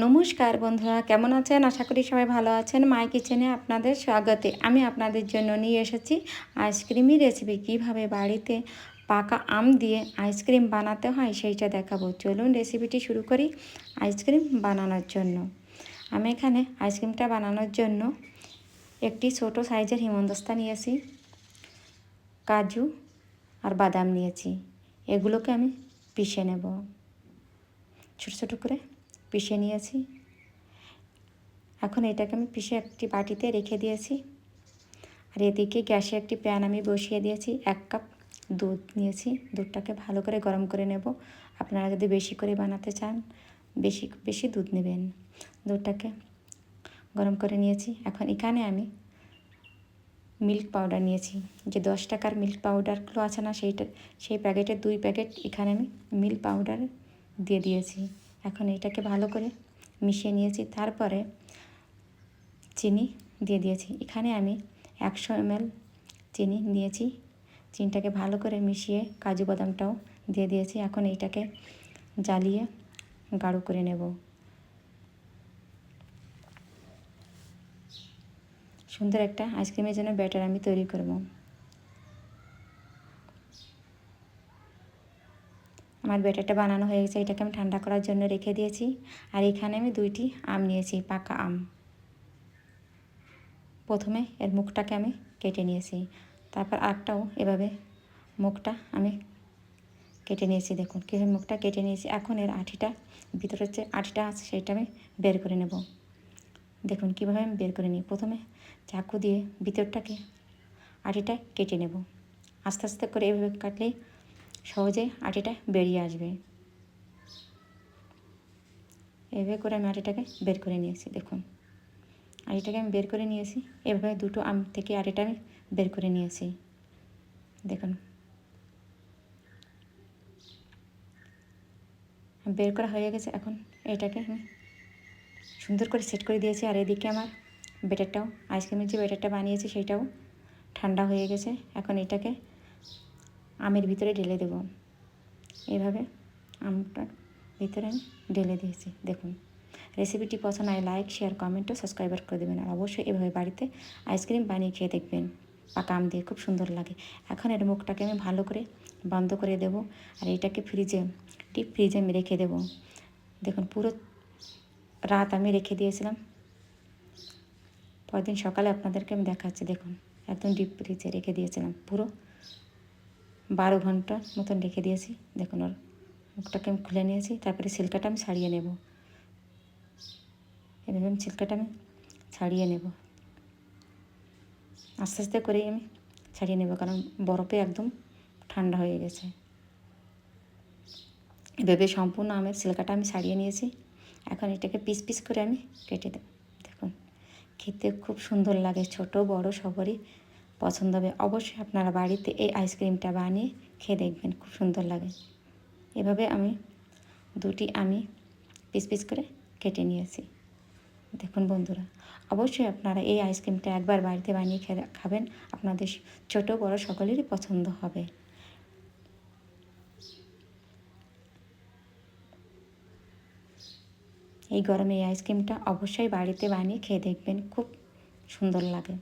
নমস্কার বন্ধুরা, কেমন আছেন? আশা করি সবাই ভালো আছেন। মাই কিচেনে আপনাদের স্বাগতে। আমি আপনাদের জন্য নিয়ে এসেছি আইসক্রিমের রেসিপি। কিভাবে বাড়িতে পাকা আম দিয়ে আইসক্রিম বানাতে হয় সেইটা দেখাবো। চলুন রেসিপিটি শুরু করি। আইসক্রিম বানানোর জন্য আমি এখানে আইসক্রিমটা বানানোর জন্য একটি ছোট সাইজের হিমনদস্তা নিয়েছি, কাজু আর বাদাম নিয়েছি। এগুলোকে আমি পিষে নেব। ছোট ছোট করে পিষে নিয়েছি। এখন এটাকে আমি পিষে একটি বাটিতে রেখে দিয়েছি। আর এদিকে গ্যাসে একটি প্যান আমি বসিয়ে দিয়েছি। 1 কাপ দুধ নিয়েছি। দুধটাকে ভালো করে গরম করে নেব। আপনারা যদি বেশি করে বানাতে চান বেশি বেশি দুধ নেবেন। দুধটাকে গরম করে নিয়েছি। এখন এখানে আমি মিল্ক পাউডার নিয়েছি। যে 10 টাকার মিল্ক পাউডারগুলো আছে না, সেই প্যাকেটের 2 প্যাকেট এখানে আমি মিল্ক পাউডার দিয়ে দিয়েছি। এখন এটাকে ভালো করে মিশিয়ে নিয়েছি। তারপরে চিনি দিয়ে দিয়েছি। এখানে আমি 100 ml চিনি নিয়েছি। চিনিটাকে ভালো করে মিশিয়ে কাজু বাদামটাও দিয়ে দিয়েছি। এখন এইটাকে জ্বালিয়ে গাঢ় করে নেব। সুন্দর একটা আইসক্রিমের জন্য ব্যাটার আমি তৈরি করব। আমার ব্যাটারটা বানানো হয়ে গেছে। এটাকে আমি ঠান্ডা করার জন্য রেখে দিয়েছি। আর এখানে আমি 2টি আম নিয়েছি, পাকা আম। প্রথমে এর মুখটাকে আমি কেটে নিয়েছি। তারপর আরটাও এভাবে মুখটা আমি কেটে নিয়েছি। দেখুন কীভাবে মুখটা কেটে নিয়েছি। এখন এর আঠিটা, ভিতরের যে আঠিটা আছে সেটা আমি বের করে নেব। দেখুন কীভাবে আমি বের করে নিই। প্রথমে চাকু দিয়ে ভিতরটাকে আঠিটা কেটে নেব। আস্তে আস্তে করে এভাবে কাটলেই সহজে আঠিটা বেরিয়ে আসবে। এভাবে করে আমি আঠিটাকে বের করে নিয়েছি। দেখুন আঠিটাকে আমি বের করে নিয়েছি। এভাবে দুটো আম থেকে আঠিটা আমি বের করে নিয়েছি। দেখুন বের করা হয়ে গেছে। এখন এটাকে আমি সুন্দর করে সেট করে দিয়েছি। আর এদিকে আমার ব্যাটারটাও, আইসক্রিমের যে ব্যাটারটা বানিয়েছি সেটাও ঠান্ডা হয়ে গেছে। এখন এটাকে আমের ভিতরে ঢেলে দেব। এভাবে আমটার ভিতরে আমি ঢেলে দিয়েছি। দেখুন রেসিপিটি পছন্দ হয় লাইক, শেয়ার, কমেন্ট ও সাবস্ক্রাইবার করে দেবেন। আর অবশ্যই এভাবে বাড়িতে আইসক্রিম বানিয়ে খেয়ে দেখবেন। পাকা আম দিয়ে খুব সুন্দর লাগে। এখন এর মুখটাকে আমি ভালো করে বন্ধ করে দেব। আর এটাকে ডিপ ফ্রিজে আমি রেখে দেব। দেখুন পুরো রাত আমি রেখে দিয়েছিলাম। পরদিন সকালে আপনাদেরকে আমি দেখাচ্ছি। দেখুন একদম ডিপ ফ্রিজে রেখে দিয়েছিলাম। পুরো 12 ঘন্টার মতন রেখে দিয়েছি। দেখুন ওর মুখটাকে আমি খুলে নিয়েছি। তারপরে ছিলকাটা আমি ছাড়িয়ে নেব। এভাবে আমি ছিলকাটা আমি ছাড়িয়ে নেব। আস্তে আস্তে করেই আমি ছাড়িয়ে নেব, কারণ বরফে একদম ঠান্ডা হয়ে গেছে। এভাবে সম্পূর্ণ আমের ছিলকাটা আমি ছাড়িয়ে নিয়েছি। এখন এটাকে পিস পিস করে আমি কেটে দেব। দেখুন খেতে খুব সুন্দর লাগে। ছোট বড় সবারই পছন্দ হবে। অবশ্যই আপনারা বাড়িতে এই আইসক্রিমটা বানিয়ে খেয়ে দেখবেন, খুব সুন্দর লাগে। এভাবে আমি 2টি আমি পিস পিস করে কেটে নিয়েছি। দেখুন বন্ধুরা, অবশ্যই আপনারা এই আইসক্রিমটা একবার বাড়িতে বানিয়ে খাবেন। আপনাদের ছোট বড় সকলেরই পছন্দ হবে। এই গরমে এই আইসক্রিমটা অবশ্যই বাড়িতে বানিয়ে খেয়ে দেখবেন, খুব সুন্দর লাগে।